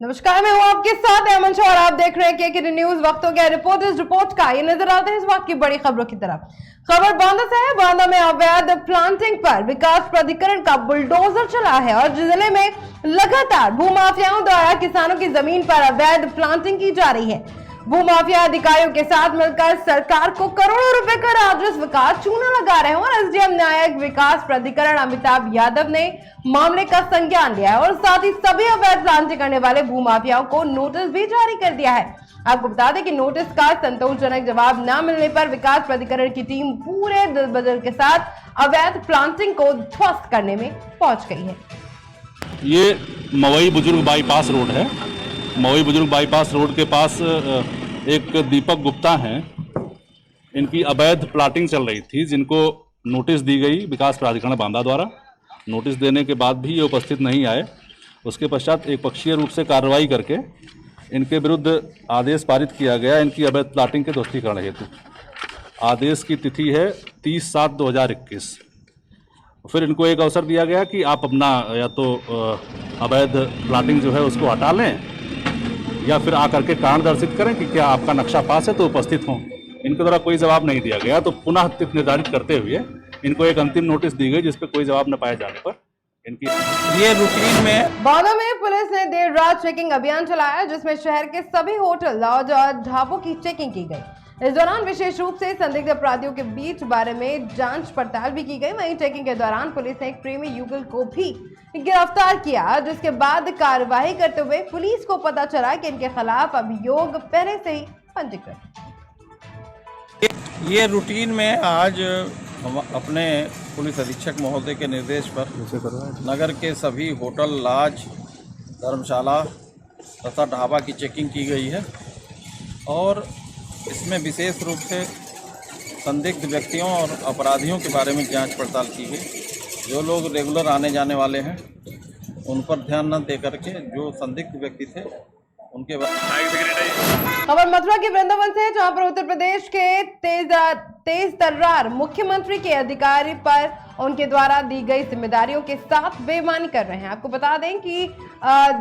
नमस्कार, मैं हूं आपके साथ अमन शाह और आप देख रहे हैं के न्यूज। वक्त हो गया रिपोर्टर्स रिपोर्ट का। ये नजर आते हैं इस वक्त की बड़ी खबरों की तरफ। खबर बांदा से है। बांदा में अवैध प्लांटिंग पर विकास प्राधिकरण का बुलडोजर चला है और जिले में लगातार भूमाफियाओं द्वारा किसानों की जमीन पर अवैध प्लांटिंग की जा रही है। भूमाफिया अधिकारियों के साथ मिलकर सरकार को करोड़ों रुपए का राजस्व का चूना लगा रहे हैं और एसडीएम न्यायिक विकास प्राधिकरण अमिताभ यादव ने मामले का संज्ञान लिया है और साथ ही सभी अवैध प्लांटिंग करने वाले भूमाफियाओं को नोटिस भी जारी कर दिया है। आपको बता दें कि नोटिस का संतोषजनक जवाब न मिलने पर विकास प्राधिकरण की टीम पूरे दल के साथ अवैध प्लांटिंग को ध्वस्त करने में पहुंच गई है। ये मवई बुजुर्ग बाईपास रोड है। मवई बुजुर्ग बाईपास रोड के पास एक दीपक गुप्ता हैं। इनकी अवैध प्लाटिंग चल रही थी, जिनको नोटिस दी गई विकास प्राधिकरण बांदा द्वारा। नोटिस देने के बाद भी ये उपस्थित नहीं आए। उसके पश्चात एक पक्षीय रूप से कार्रवाई करके इनके विरुद्ध आदेश पारित किया गया इनकी अवैध प्लाटिंग के ध्वस्तीकरण हेतु। आदेश की तिथि है 30/7/2021। फिर इनको एक अवसर दिया गया कि आप अपना या तो अवैध प्लाटिंग जो है उसको हटा लें या फिर आकर के कारण दर्शित करें कि क्या आपका नक्शा पास है तो उपस्थित हों। इनके द्वारा कोई जवाब नहीं दिया गया, तो पुनः तिथि निर्धारित करते हुए इनको एक अंतिम नोटिस दी गई, जिसपे कोई जवाब न पाए जाने पर इनकी ये रूटीन में। बांदा में पुलिस ने देर रात चेकिंग अभियान चलाया, जिसमें शहर के सभी होटल, लॉज और ढाबों की चेकिंग की गई। इस दौरान विशेष रूप से संदिग्ध अपराधियों के बीच बारे में जांच पड़ताल भी की गई। वहीं चेकिंग के दौरान पुलिस ने एक प्रेमी युगल को भी गिरफ्तार किया, जिसके बाद कार्रवाई करते हुए पुलिस को पता चला कि इनके खिलाफ अभियोग पहले से ही पंजीकृत। ये रूटीन में आज हम अपने पुलिस अधीक्षक महोदय के निर्देश पर नगर के सभी होटल, लॉज, धर्मशाला तथा ढाबा की चेकिंग की गई है और इसमें विशेष रूप से संदिग्ध व्यक्तियों और अपराधियों के बारे में जांच पड़ताल की गई। जो लोग रेगुलर आने जाने वाले हैं उन पर ध्यान न दे करके जो संदिग्ध व्यक्ति थे उनके खबर मथुरा के वृंदावन से है, जहां पर उत्तर प्रदेश के तेज तर्रार मुख्यमंत्री के अधिकारी पर उनके द्वारा दी गई जिम्मेदारियों के साथ बेईमानी कर रहे हैं। आपको बता दें कि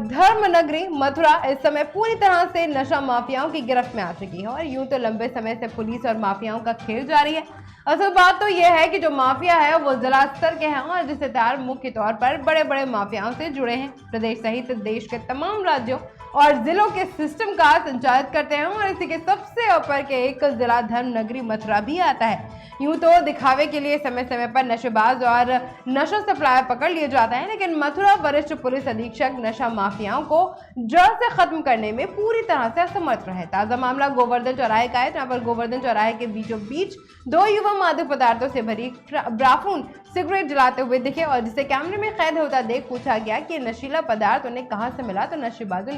धर्म नगरी मथुरा इस समय पूरी तरह से नशा माफियाओं की गिरफ्त में आ चुकी है और यूं तो लंबे समय से पुलिस और माफियाओं का खेल जारी है। असल बात तो यह है कि जो माफिया है वो जिला स्तर के हैं और रिश्तेदार मुख्य तौर पर बड़े बड़े माफियाओं से जुड़े हैं। प्रदेश सहित देश के तमाम राज्यों और जिलों के सिस्टम का संचालित करते हैं और इसी के सबसे ऊपर के एक जिला धर्म नगरी मथुरा भी आता है। यूं तो दिखावे के लिए समय समय पर नशेबाज और नशा सप्लायर पकड़ लिए जाते हैं, लेकिन मथुरा वरिष्ठ पुलिस अधीक्षक नशा माफियाओं को जड़ से खत्म करने में पूरी तरह से असमर्थ रहे। ताजा मामला गोवर्धन चौराहे का है, जहां पर गोवर्धन चौराहे के बीचों बीच दो युवा मादक पदार्थों से भरी ब्राफून सिगरेट जलाते हुए दिखे और जिसे कैमरे में कैद होता देख पूछा गया कि नशीला पदार्थ उन्हें कहां से मिला, तो नशेबाजों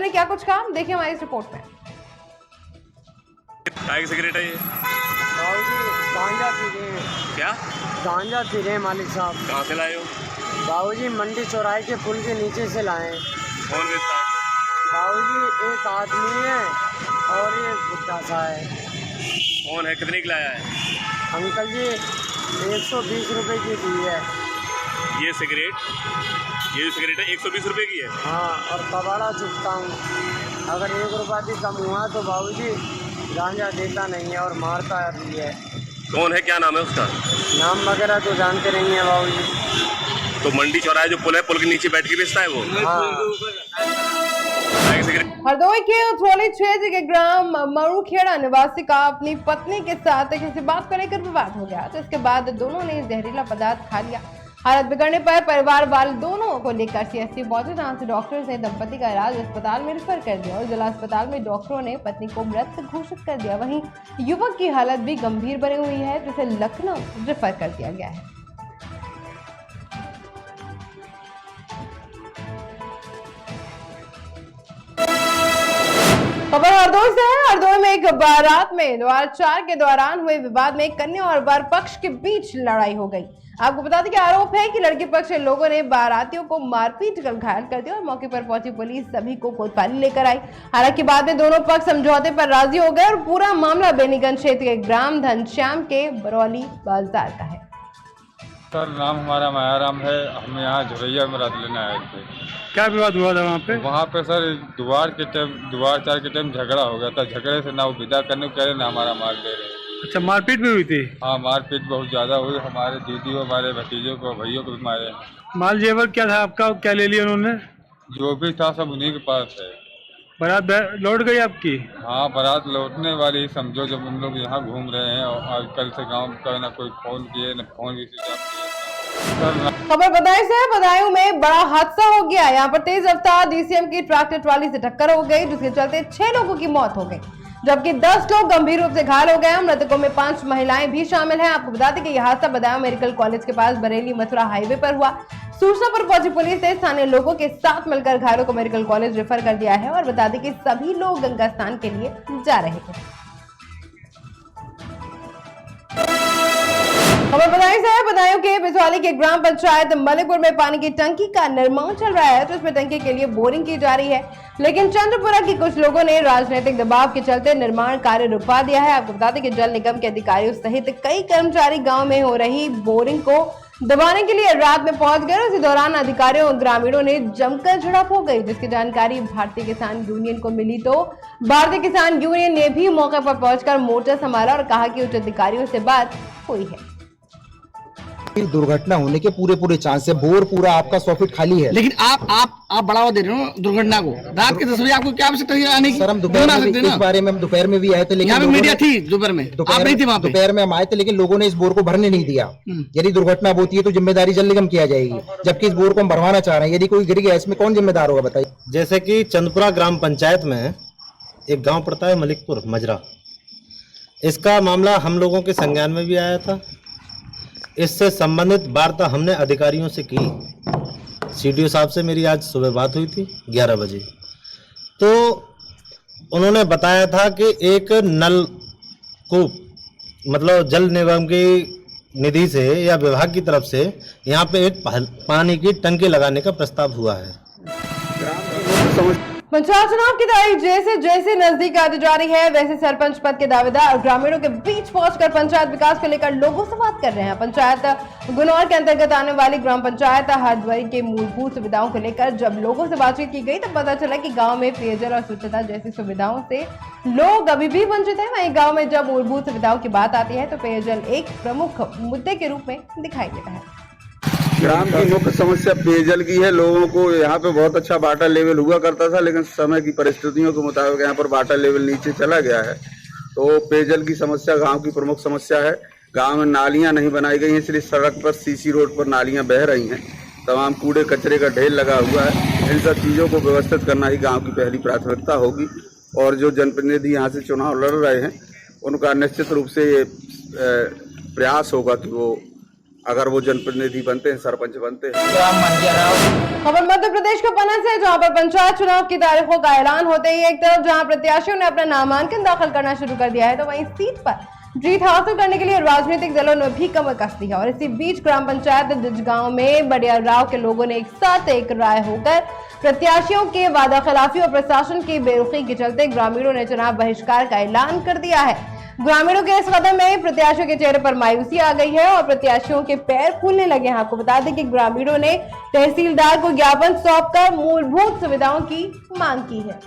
ने क्या कुछ कहा, देखिए हमारी इस रिपोर्ट में। सिगरेट है ये? गांजा पी रहे हैं। क्या गांजा पी रहे हैं मालिक साहब। कहाँ से लाए हो? बाबूजी मंडी चौराहे के पुल के नीचे से लाए हैं। कौन बेचता है? बाबूजी एक आदमी है और ये बुढ़ा सा है। कौन है? कितने की लाया है? अंकल जी 120 रुपए की दी है। ये जो सिगरेट है 120 रुपए की है? हाँ, और कबाड़ा चुकता हूँ। अगर 1 रुपया भी कम हुआ तो बाबूजी गांजा देता नहीं है और मारता भी है। कौन है? क्या नाम है उसका? नाम वगैरह तो जानते नहीं है बाबूजी। तो मंडी चौराहे जो पुल है, पुल के नीचे बैठ के बेचता है वो? हरदोई के उथरोली क्षेत्र के ग्राम मरुखेड़ा निवासी का अपनी पत्नी के साथ किसी बात को लेकर विवाद हो गया, जिसके बाद दोनों ने जहरीला पदार्थ खा लिया। हालत बिगड़ने पर परिवार वाले दोनों को लेकर सीएससी पहुंचे, जहां से डॉक्टर्स ने दंपति का इलाज अस्पताल में रेफर कर दिया और जिला अस्पताल में डॉक्टरों ने पत्नी को मृत घोषित कर दिया। वहीं युवक की हालत भी गंभीर बनी हुई है, जिसे लखनऊ रेफर कर दिया गया है। खबर हरदोई से है। हरदोई में एक बारात में द्वार 4 के दौरान हुए विवाद में कन्या और वर पक्ष के बीच लड़ाई हो गई। आपको बता दें कि आरोप है कि लड़के पक्ष के लोगों ने बारातियों को मारपीट कर घायल कर दिया और मौके पर पहुंची पुलिस सभी को कोतवाली लेकर आई। हालांकि बाद में दोनों पक्ष समझौते पर राजी हो गए और पूरा मामला बेनीगंज क्षेत्र के ग्राम घनश्याम के बरौली बाजार का है। सर नाम हमारा मायाराम है। हम यहाँ झुरैया में रात लेने आए थे। क्या विवाद हुआ था वहाँ पे? वहाँ पे सर द्वार चार के टाइम झगड़ा हो गया था। झगड़े से ना वो विदा करने को कह रहे, ना हमारा माल दे रहे। अच्छा, मारपीट भी हुई थी? हाँ, मारपीट बहुत ज़्यादा हुई। हमारे दीदी को, हमारे भतीजों को, भैयों को भी मारे। माल जेवर क्या था आपका, क्या ले लिया उन्होंने? जो भी था सब उन्हीं के पास है। बारात लौट गई आपकी? हाँ, बारात लौटने वाली समझो। जब हम लोग यहाँ घूम रहे हैं और आज कल से गाँव का ना कोई फोन किए, न फोन की खबर बदायूं से है। बदायूं में बड़ा हादसा हो गया। यहाँ पर तेज रफ्तार डीसीएम की ट्रैक्टर ट्रॉली से टक्कर हो गई, जिसके चलते 6 लोगों की मौत हो गई, जबकि 10 लोग गंभीर रूप से घायल हो गए हैं। मृतकों में 5 महिलाएं भी शामिल हैं। आपको बता दें कि यह हादसा बदायूं मेडिकल कॉलेज के पास बरेली मथुरा हाईवे पर हुआ। सूचना पर पहुंची पुलिस ने स्थानीय लोगों के साथ मिलकर घायलों को मेडिकल कॉलेज रेफर कर दिया है। और बता दें कि सभी लोग गंगा स्नान के लिए जा रहे थे। खबर बदायूं से है। बदायूं के बिजवाली के ग्राम पंचायत मलिकपुर में पानी की टंकी का निर्माण चल रहा है, तो इसमें टंकी के लिए बोरिंग की जा रही है, लेकिन चंद्रपुरा के कुछ लोगों ने राजनीतिक दबाव के चलते निर्माण कार्य रुकवा दिया है। आपको बता दें कि जल निगम के अधिकारियों सहित कई कर्मचारी गांव में हो रही बोरिंग को दबाने के लिए रात में पहुंच गए। इसी दौरान अधिकारियों और ग्रामीणों ने जमकर झड़प हो गई, जिसकी जानकारी भारतीय किसान यूनियन को मिली, तो भारतीय किसान यूनियन ने भी मौके पर पहुंचकर मोर्चा संभाला और कहा कि उच्च अधिकारियों से बात हुई है। दुर्घटना होने के पूरे चांस है। बोर पूरा आपका 100 फीट खाली है। लेकिन आप बढ़ावा दे रहे हो दुर्घटना को। रात के 10 बजे आपको क्या आवश्यकता है आने की? सर, हम दोपहर में इस बारे में हम दोपहर में भी आए थे, लेकिन मीडिया थी दोपहर में, आप नहीं थे वहाँ पे? दोपहर में हम आए थे, लेकिन लोगों ने इस बोर को भरने नहीं दिया। यदि दुर्घटना होती है तो जिम्मेदारी जल निगम किया जाएगी, जबकि इस बोर को हम भरवाना चाह रहे हैं। यदि कोई गिर गया इसमें कौन जिम्मेदार होगा बताइए? जैसे कि चंदपुरा ग्राम पंचायत में एक गांव पड़ता है मलिकपुर मजरा। इसका मामला हम लोगों के संज्ञान में भी आया था। इससे संबंधित वार्ता हमने अधिकारियों से की। सीडीओ साहब से मेरी आज सुबह बात हुई थी 11 बजे, तो उन्होंने बताया था कि एक नल को मतलब जल निगम की निधि से या विभाग की तरफ से यहाँ पे एक पानी की टंकी लगाने का प्रस्ताव हुआ है। पंचायत चुनाव की तारीख जैसे जैसे नजदीक आती जा रही है, वैसे सरपंच पद के दावेदार ग्रामीणों के बीच पहुंचकर पंचायत विकास को लेकर लोगों से बात कर रहे हैं। पंचायत गुनौर के अंतर्गत आने वाली ग्राम पंचायत हरद्वारी के मूलभूत सुविधाओं को लेकर जब लोगों से बातचीत की गई, तब पता चला कि गांव में पेयजल और स्वच्छता जैसी सुविधाओं से लोग अभी भी वंचित हैं। वहीं गाँव में जब मूलभूत सुविधाओं की बात आती है तो पेयजल एक प्रमुख मुद्दे के रूप में दिखाई देता है। ग्राम की मुख्य समस्या पेयजल की है। लोगों को यहाँ पे बहुत अच्छा वाटर लेवल हुआ करता था, लेकिन समय की परिस्थितियों के मुताबिक यहाँ पर वाटर लेवल नीचे चला गया है, तो पेयजल की समस्या गांव की प्रमुख समस्या है। गांव में नालियां नहीं बनाई गई हैं, इसलिए सड़क पर सीसी रोड पर नालियां बह रही हैं। तमाम कूड़े कचरे का ढेर लगा हुआ है। इन सब चीज़ों को व्यवस्थित करना ही गाँव की पहली प्राथमिकता होगी। और जो जनप्रतिनिधि यहाँ से चुनाव लड़ रहे हैं, उनका निश्चित रूप से ये प्रयास होगा कि वो अगर वो जनप्रतिनिधि बनते हैं, सरपंच बनते हैं। खबर मध्य प्रदेश के पन्ना से, जहां पर पंचायत चुनाव की तारीखों का ऐलान होते ही एक तरफ जहां प्रत्याशियों ने अपना नामांकन दाखिल करना शुरू कर दिया है, तो वहीं सीट पर जीत हासिल करने के लिए राजनीतिक दलों ने भी कमर कस दी है। और इसी बीच ग्राम पंचायत जिजगांव में बड़ियाराव के लोगों ने एक साथ एक राय होकर प्रत्याशियों के वादा खिलाफी और प्रशासन की बेरुखी के चलते ग्रामीणों ने चुनाव बहिष्कार का ऐलान कर दिया है। ग्रामीणों के इस कदम में प्रत्याशियों के चेहरे पर मायूसी आ गई है और प्रत्याशियों के पैर फूलने लगे हैं। आपको बता दें कि ग्रामीणों ने तहसीलदार को ज्ञापन सौंपकर मूलभूत सुविधाओं की मांग की है।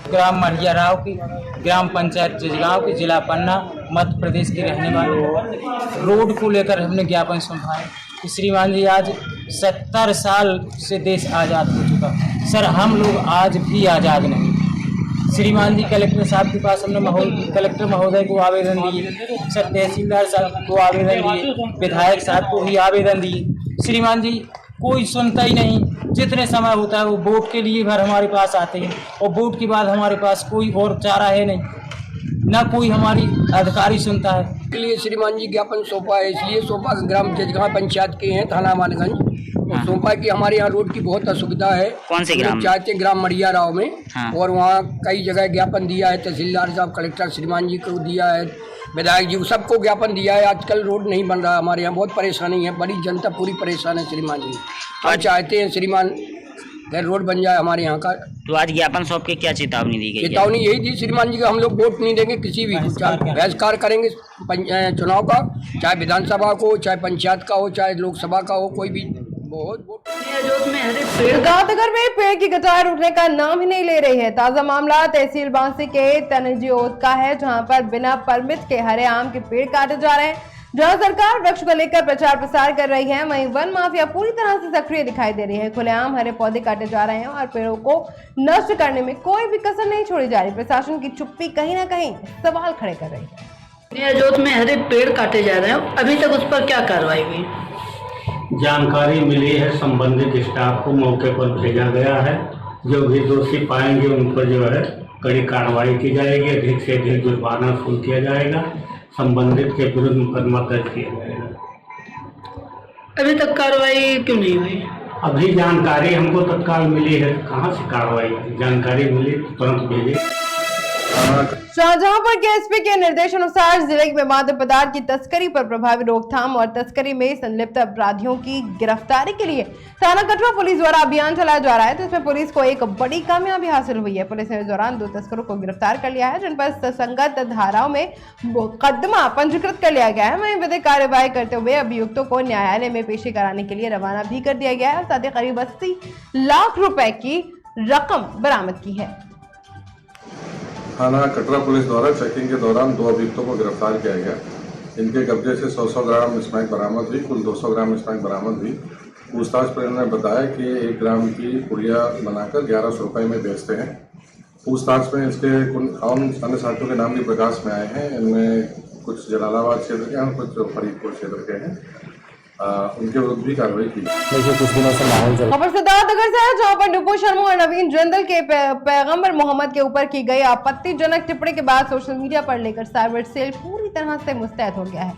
ग्राम मरियाराव की ग्राम पंचायत जिजगांव की जिला पन्ना मध्य प्रदेश के रहने वाले रोड को लेकर हमने ज्ञापन सौंपा है कि श्रीमान जी आज 70 साल से देश आज़ाद हो चुका, सर हम लोग आज भी आज़ाद नहीं। श्रीमान जी कलेक्टर साहब के पास हमने कलेक्टर महोदय को आवेदन दिए, सर तहसीलदार साहब को आवेदन दिए, विधायक साहब को भी आवेदन दिए। श्रीमान जी कोई सुनता ही नहीं। जितने समय होता है वो वोट के लिए भर हमारे पास आते हैं और वोट के बाद हमारे पास कोई और चारा है नहीं, ना कोई हमारी अधिकारी सुनता है। के लिए श्रीमान जी ज्ञापन सौंपा है, इसलिए सौंपा ग्राम जजगांव पंचायत के हैं थाना मानगंज। सौंपा कि हमारे यहाँ रोड की बहुत असुविधा है। कौन से ग्राम? चाहते ग्राम मरियाराव में। और वहाँ कई जगह ज्ञापन दिया है, तहसीलदार साहब कलेक्टर श्रीमान जी को दिया है, विधायक जी सबको ज्ञापन दिया है। आजकल रोड नहीं बन रहा, हमारे यहाँ बहुत परेशानी है, बड़ी जनता पूरी परेशान है। श्रीमान जी हम चाहते हैं श्रीमान रोड बन जाए हमारे यहाँ का। तो आज ज्ञापन सौंप के क्या चेतावनी दी गई? चेतावनी यही दी श्रीमान जी का, हम लोग वोट नहीं देंगे किसी भी, चाहे बहिष्कार करेंगे चुनाव का, चाहे विधानसभा को, चाहे पंचायत का हो, चाहे लोकसभा का हो, कोई भी गांधीनगर में पेड़ की कटाई रुकने का नाम ही नहीं ले रही है। ताजा मामला तहसील बांसी के तनजीओद का है, जहां पर बिना परमिट के हरे आम के पेड़ काटे जा रहे हैं। जहां सरकार वृक्ष को लेकर प्रचार प्रसार कर रही है, वहीं वन माफिया पूरी तरह से सक्रिय दिखाई दे रही है। खुलेआम हरे पौधे काटे जा रहे हैं और पेड़ों को नष्ट करने में कोई भी कसर नहीं छोड़ी जा रही। प्रशासन की चुप्पी कहीं ना कहीं सवाल खड़े कर रही है। अजोत में हरे पेड़ काटे जा रहे हैं, अभी तक उस पर क्या कार्रवाई हुई? जानकारी मिली है, संबंधित स्टाफ को मौके पर भेजा गया है। जो भी दोषी पाएंगे उन पर जो है कड़ी कार्रवाई की जाएगी, अधिक से अधिक जुर्माना वसूल किया जाएगा, संबंधित के विरुद्ध मुकदमा दर्ज किया जाएगा। अभी तक कार्रवाई क्यों नहीं हुई? अभी जानकारी हमको तत्काल मिली है, कहाँ से कार्रवाई? जानकारी मिली तुरंत भेजे। शाहजहांपुर के एसपी के निर्देशानुसार जिले में मादक पदार्थ की तस्करी पर प्रभावी रोकथाम और तस्करी में संलिप्त अपराधियों की गिरफ्तारी के लिए थाना कटरा पुलिस द्वारा अभियान चलाया जा रहा है। जिसमें पुलिस को एक बड़ी कामयाबी हासिल हुई है। पुलिस ने इस दौरान 2 तस्करों को गिरफ्तार कर लिया है, जिन पर संगत धाराओं में मुकदमा पंजीकृत कर लिया गया है। वहीं विधिक कार्यवाही करते हुए अभियुक्तों को न्यायालय में पेशी कराने के लिए रवाना भी कर दिया गया है। साथ ही करीब 80 लाख रुपए की रकम बरामद की है। थाना कटरा पुलिस द्वारा चेकिंग के दौरान 2 अभियुक्तों को गिरफ्तार किया गया। इनके कब्जे से 100 ग्राम स्मैक बरामद हुई, कुल 200 ग्राम स्मैक बरामद हुई। पूछताछ पर इन्होंने बताया कि 1 ग्राम की पुड़िया बनाकर 1100 रुपये में बेचते हैं। पूछताछ में इसके अन्य साथियों के नाम भी प्रकाश में आए हैं। इनमें कुछ जलालाबाद क्षेत्र के हैं, कुछ फरीदपुर क्षेत्र के हैं। उनके विरुद्ध भी कार्रवाई की। कुछ दिनों से माहौल खबर सिद्धार्थनगर से है, जहां पर नुपुर शर्मा और नवीन जिंदल के पैगंबर मोहम्मद के ऊपर की गई आपत्तिजनक टिप्पणी के बाद सोशल मीडिया पर लेकर साइबर सेल पूरी तरह से मुस्तैद हो गया है।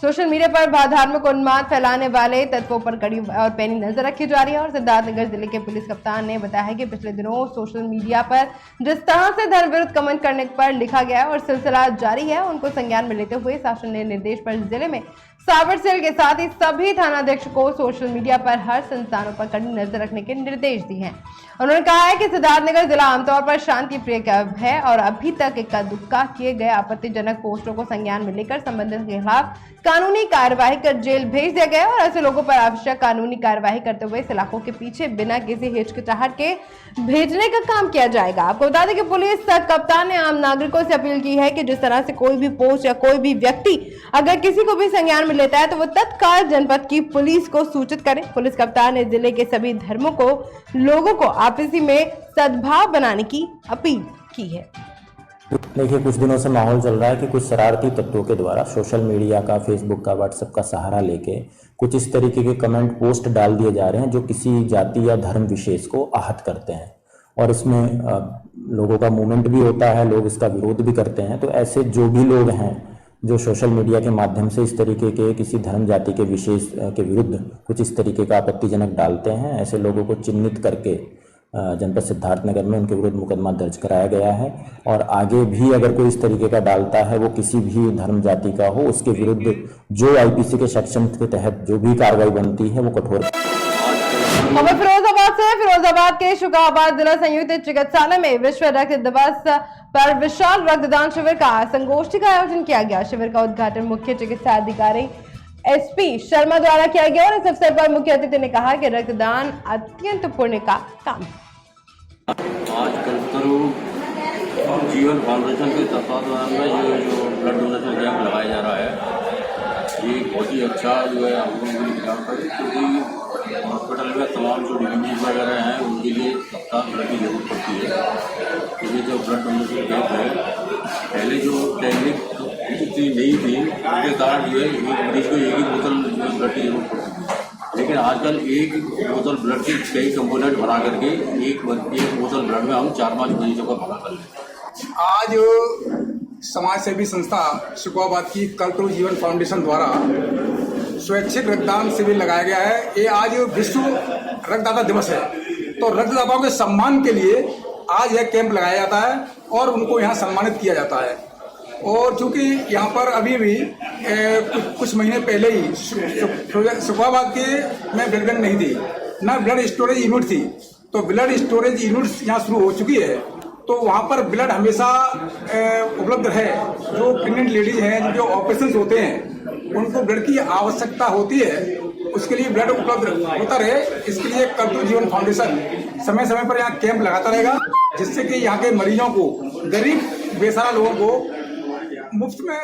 सोशल मीडिया पर धार्मिक उन्माद फैलाने वाले तत्वों पर कड़ी और पैनी नजर रखी जा रही है। और सिद्धार्थनगर जिले के पुलिस कप्तान ने बताया है कि पिछले दिनों सोशल मीडिया पर जिस तरह से धर्म विरुद्ध कमेंट करने पर लिखा गया और सिलसिला जारी है, उनको संज्ञान में लेते हुए शासन ने निर्देश पर जिले में साइबर सेल के साथ ही सभी थानाध्यक्ष को सोशल मीडिया पर हर संस्थानों पर कड़ी नजर रखने के निर्देश दिए हैं। उन्होंने कहा है कि सिद्धार्थनगर जिला आमतौर पर शांति प्रिय है और अभी तक इक्का दुक्का किए गए आपत्तिजनक पोस्टों को संज्ञान में लेकर संबंधित के खिलाफ कानूनी कार्यवाही कर जेल भेज दिया गया और ऐसे लोगों पर आवश्यक कानूनी कार्यवाही करते हुए सलाखों के पीछे बिना किसी हिचकिचाहट के भेजने का काम किया जाएगा। आपको बता दें कि पुलिस कप्तान ने आम नागरिकों से अपील की है कि जिस तरह से कोई भी पोस्ट या कोई भी व्यक्ति अगर किसी को भी संज्ञान में लेता है तो वो तत्काल जनपद की पुलिस को सूचित करें। पुलिस कप्तान ने जिले के सभी धर्मों को लोगों को आपसी में सद्भाव बनाने की अपील की है। देखिए, कुछ दिनों से माहौल चल रहा है कि कुछ शरारती तत्वों के द्वारा सोशल मीडिया का, फेसबुक का, व्हाट्सएप का सहारा लेके कुछ इस तरीके के कमेंट पोस्ट डाल दिए जा रहे हैं जो किसी जाति या धर्म विशेष को आहत करते हैं और इसमें लोगों का मूवमेंट भी होता है, लोग इसका विरोध भी करते हैं। तो ऐसे जो भी लोग हैं जो सोशल मीडिया के माध्यम से इस तरीके के किसी धर्म जाति के विशेष के विरुद्ध कुछ इस तरीके का आपत्तिजनक डालते हैं, ऐसे लोगों को चिन्हित करके जनपद सिद्धार्थनगर में उनके विरुद्ध मुकदमा दर्ज कराया गया है। और आगे भी अगर कोई इस तरीके का डालता है, वो किसी भी धर्म जाति का हो, उसके विरुद्ध जो आईपीसी के सेक्शन के तहत जो भी कार्रवाई बनती है वो कठोर। खबर फिरोजाबाद से। फिरोजाबाद के शुकाबाद जिला संयुक्त चिकित्सालय में विश्व रक्त दिवस पर विशाल रक्तदान शिविर का संगोष्ठी का आयोजन किया गया। शिविर का उद्घाटन मुख्य चिकित्सा अधिकारी एसपी शर्मा द्वारा किया गया और इस अवसर पर मुख्य अतिथि ने कहा कि रक्तदान अत्यंत पुण्य का काम है। आज कलकरू जीवन फाउंडेशन के तत्वाधान में जो ब्लड डोनेशन कैंप लगाया जा रहा है, ये बहुत ही अच्छा जो है हम लोगों के लिए काम करे, क्योंकि हॉस्पिटल में तमाम जो डिजीज वगैरह हैं उनके लिए तत्काल ब्लड की जरूरत पड़ती है। क्योंकि जो ब्लड डोनेशन कैंप है, पहले जो टेक्निक इतनी नहीं थी, उसके कारण जो है एक मरीज को एक ही बोतल ब्लड की जरूरत पड़ती थी। लेकिन आजकल एक बोतल ब्लड के कई कंपोनेंट बना करके एक बोतल ब्लड में हम 4-5 मरीजों को भरा कर लेते हैं। आज समाज सेवी संस्था शुकाबाद की कल्पतरू जीवन फाउंडेशन द्वारा स्वैच्छिक रक्तदान शिविर लगाया गया है। ये आज विश्व रक्तदाता दिवस है, तो रक्तदाताओं के सम्मान के लिए आज यह कैंप लगाया जाता है और उनको यहाँ सम्मानित किया जाता है। और चूंकि यहाँ पर अभी भी कुछ महीने पहले ही शुकाबाद के में ब्लड बैंक नहीं थी, न ब्लड स्टोरेज यूनिट थी, तो ब्लड स्टोरेज यूनिट यहाँ शुरू हो चुकी है। तो वहाँ पर ब्लड हमेशा उपलब्ध रहे। जो प्रेग्नेंट लेडीज हैं, जो ऑपरेशन होते हैं, उनको ब्लड की आवश्यकता होती है, उसके लिए ब्लड उपलब्ध होता रहे, इसके लिए कल्तु जीवन फाउंडेशन समय समय पर यहाँ कैंप लगाता रहेगा, जिससे कि यहाँ के मरीजों को, गरीब बेसहारा लोगों को मुफ्त में।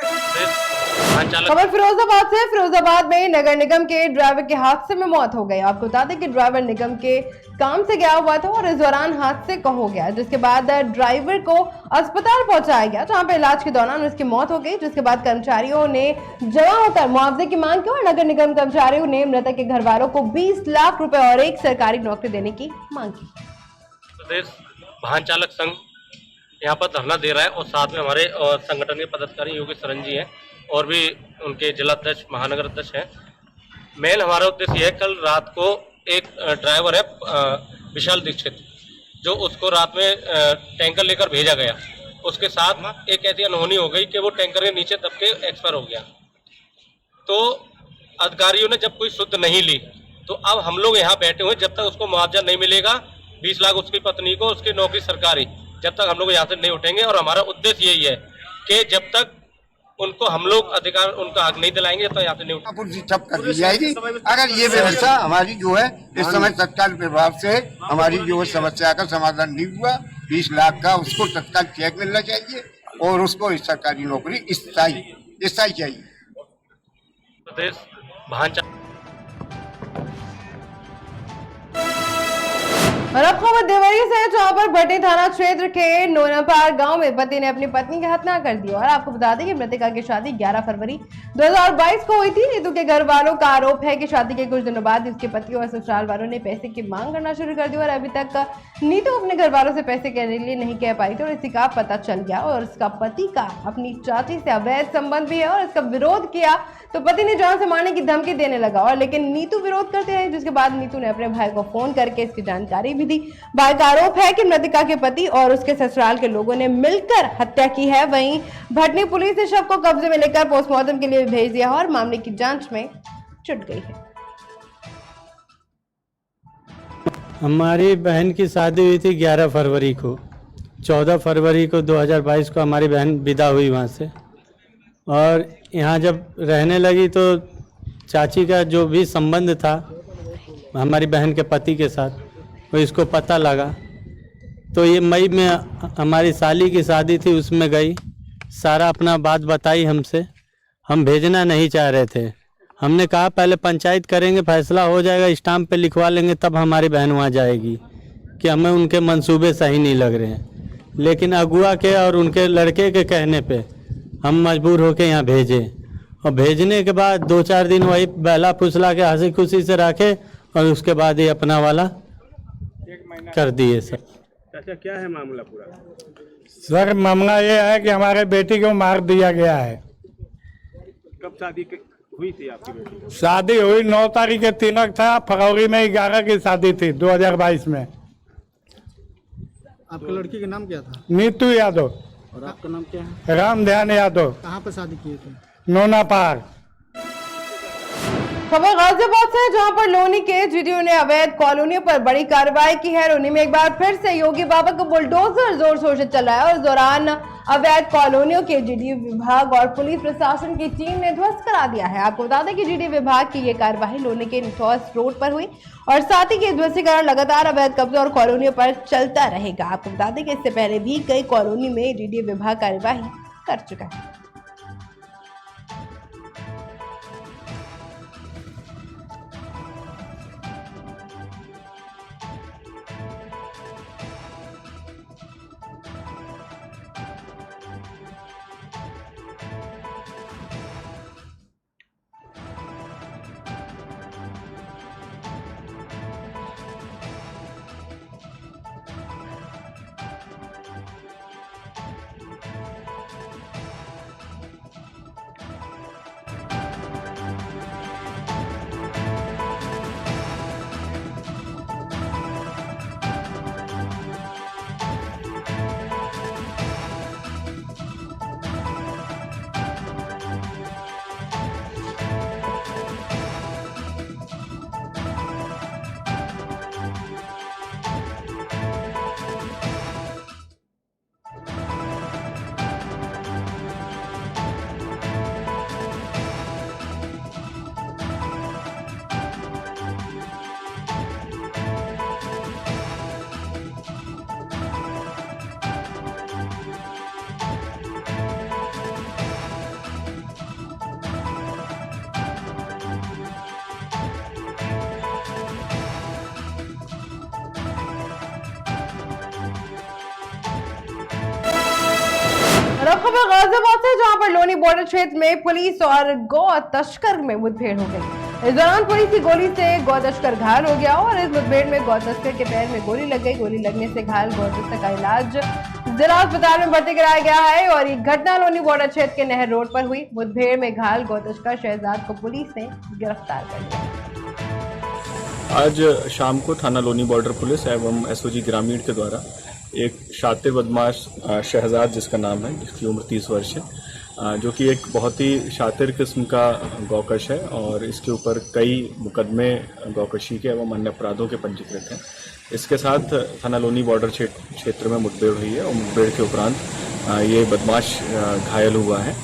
खबर फिरोजाबाद से। फिरोजाबाद में नगर निगम के ड्राइवर के हादसे में मौत हो गई। आपको बता दें कि ड्राइवर निगम के काम से गया हुआ था और इस दौरान हादसे का हो गया, जिसके बाद ड्राइवर को अस्पताल पहुंचाया गया, जहां पे इलाज के दौरान उसकी मौत हो गई। जिसके बाद कर्मचारियों ने जमा होकर मुआवजे की मांग की और नगर निगम कर्मचारियों ने मृतक के घर वालों को 20 लाख रुपए और एक सरकारी नौकरी देने की मांग की। प्रदेश वाहन चालक संघ यहाँ पर धरना दे रहा है और साथ में हमारे संगठन के पदाधिकारी योगी सरन जी हैं और भी उनके जिला अध्यक्ष, महानगर अध्यक्ष हैं। मेन हमारा उद्देश्य यह है, कल रात को एक ड्राइवर है विशाल दीक्षित, जो उसको रात में टैंकर लेकर भेजा गया, उसके साथ एक ऐसी अनहोनी हो गई कि वो टैंकर के नीचे दब के एक्सपायर हो गया। तो अधिकारियों ने जब कोई शुद्ध नहीं ली, तो अब हम लोग यहाँ बैठे हुए, जब तक उसको मुआवजा नहीं मिलेगा 20 लाख उसकी पत्नी को, उसकी नौकरी सरकारी, जब तक हम लोग यहाँ से नहीं उठेंगे। और हमारा उद्देश्य यही है कि जब तक उनको हम लोग अधिकार, उनका हक नहीं दिलाएंगे तो यहाँ से नहीं उठेंगे। ठप कर दी जाएगी अगर ये व्यवस्था हमारी जो है इस समय तत्काल प्रभाव से हमारी जो है समस्या का समाधान नहीं हुआ। 20 लाख का उसको तत्काल चेक मिलना चाहिए और उसको सरकारी नौकरी स्थायी चाहिए। प्रदेश वाहन और अब खबर देवरिया से, जहां पर भट्टी थाना क्षेत्र के नोनापार गांव में पति ने अपनी पत्नी की हत्या कर दी। और आपको बता दें कि मृतका की शादी 11 फरवरी 2022 को हुई थी। नीतू के घर वालों का आरोप है कि शादी के कुछ दिनों बाद उसके पति और ससुराल वालों ने पैसे की मांग करना शुरू कर दी और अभी तक नीतू अपने घर वालों से पैसे के लिए नहीं कह पाई थी और इसी का पता चल गया। और उसका पति का अपनी चाची से अवैध संबंध भी है और इसका विरोध किया तो पति ने जान से मारने की धमकी देने लगा, और लेकिन नीतू विरोध करते रहे, जिसके बाद नीतू ने अपने भाई को फोन करके इसकी जानकारी भी दी। भाई का आरोप है कि मृतका के पति और उसके ससुराल के लोगों ने मिलकर हत्या की है। वहीं भटनी पुलिस ने शव को कब्जे में लेकर पोस्टमार्टम के लिए भेज दिया और मामले की जांच में जुट गई है। हमारी बहन की शादी हुई थी 11 फरवरी को। 14 फरवरी को 2022 को हमारी बहन विदा हुई वहाँ से, और यहाँ जब रहने लगी तो चाची का जो भी संबंध था हमारी बहन के पति के साथ, तो इसको पता लगा तो ये मई में हमारी साली की शादी थी, उसमें गई, सारा अपना बात बताई हमसे। हम भेजना नहीं चाह रहे थे, हमने कहा पहले पंचायत करेंगे, फैसला हो जाएगा, स्टाम्प पे लिखवा लेंगे, तब हमारी बहन वहाँ जाएगी, कि हमें उनके मंसूबे सही नहीं लग रहे हैं। लेकिन अगुआ के और उनके लड़के के कहने पे हम मजबूर होके यहाँ भेजे, और भेजने के बाद 2-4 दिन वही बहला फुसला के हंसी खुशी से रखे और उसके बाद ये अपना वाला कर दिए। सर चाचा क्या है मामला पूरा? सर मामला ये है कि हमारे बेटी को मार दिया गया है। कब शादी हुई थी आपकी बेटी की? शादी हुई 9 तारीख के तिलक था, फरवरी में 11 की शादी थी 2022 में। आपके लड़की का नाम क्या था? नीतू यादव। और आपका नाम क्या है? राम ध्यान यादव। कहाँ पर शादी किए थे? नोनापार। खबर गाजियाबाद से, जहां पर लोनी के जीडीओ ने अवैध कॉलोनियों पर बड़ी कार्रवाई की है। लोनी में एक बार फिर से योगी बाबा का बुलडोजर जोर शोर से चल रहा है और इस दौरान अवैध कॉलोनियों के जीडीओ विभाग और पुलिस प्रशासन की टीम ने ध्वस्त करा दिया है। आपको बता दें कि जीडीओ विभाग की ये कार्यवाही लोनी के निथौस रोड पर हुई और साथ ही के ध्वस्तीकरण लगातार अवैध कब्जे और कॉलोनियों पर चलता रहेगा। आपको बता दें कि इससे पहले भी कई कॉलोनी में जीडीओ विभाग कार्यवाही कर चुका है। खबर गाजियाबाद से, जहां पर लोनी बॉर्डर क्षेत्र में पुलिस और गौ तस्कर में मुठभेड़ हो गई। इस दौरान पुलिस की गोली से गौ तस्कर घायल हो गया और इस मुठभेड़ में गौ तस्कर के पैर में गोली लग गई। गोली लगने से घायल गौ तस्कर का इलाज जिला अस्पताल में भर्ती कराया गया है और ये घटना लोनी बॉर्डर क्षेत्र के नहर रोड पर हुई। मुठभेड़ में घायल गौ तस्कर शहजाद को पुलिस ने गिरफ्तार कर लिया। आज शाम को थाना लोनी बॉर्डर पुलिस एवं एसओजी ग्रामीण के द्वारा एक शातिर बदमाश शहजाद, जिसका नाम है, जिसकी उम्र 30 वर्ष है, जो कि एक बहुत ही शातिर किस्म का गौकश है और इसके ऊपर कई मुकदमे गौकशी के एवं अन्य अपराधों के पंजीकृत हैं। इसके साथ थाना लोनी बॉर्डर क्षेत्र में मुठभेड़ हुई है और मुठभेड़ के उपरांत ये बदमाश घायल हुआ है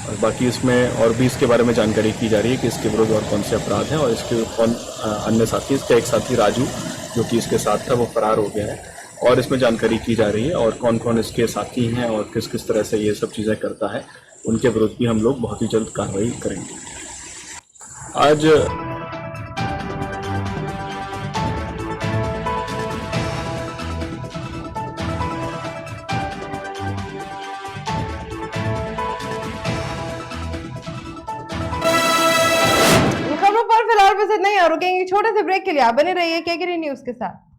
और बाकी इसमें और भी इसके बारे में जानकारी की जा रही है कि इसके विरुद्ध और कौन से अपराध हैं और इसके कौन अन्य साथी, इसका एक साथी राजू जो कि इसके साथ था वो फरार हो गया है और इसमें जानकारी की जा रही है और कौन कौन इसके साथी हैं और किस किस तरह से ये सब चीज़ें करता है, उनके विरुद्ध भी हम लोग बहुत ही जल्द कार्रवाई करेंगे। आज खबरों पर फिलहाल बस इतना ही। रुकेंगे छोटे से ब्रेक के लिए, आप बने रहिए केकेआर न्यूज के साथ।